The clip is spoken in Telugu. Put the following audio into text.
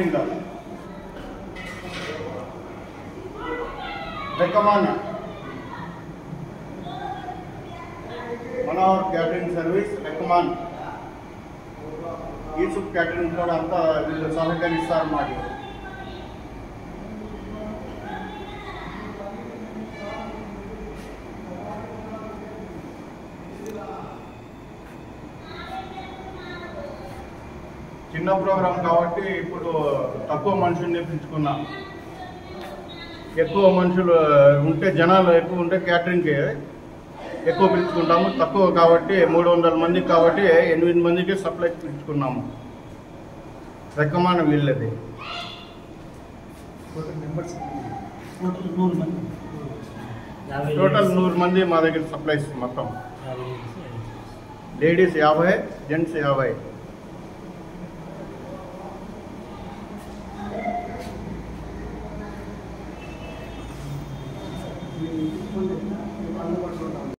Catering recommend Manohar catering service recommend Yusuf catering కూడా అంతా వీళ్ళు సహకరిస్తారు మాకు. చిన్న ప్రోగ్రాం కాబట్టి ఇప్పుడు తక్కువ మనుషుల్ని పిలుచుకున్నాం. ఎక్కువ మనుషులు ఉంటే జనాలు ఎక్కువ ఉంటే క్యాటరింగ్కి ఎక్కువ పిలుచుకుంటాము. తక్కువ కాబట్టి 300 మందికి కాబట్టి 8 మందికి సప్లై పిలుచుకున్నాము. రెకమాండ్ వీళ్ళది. టోటల్ 100 మంది మా దగ్గర సప్లైస్ మొత్తం. Ladies 50, gents 50.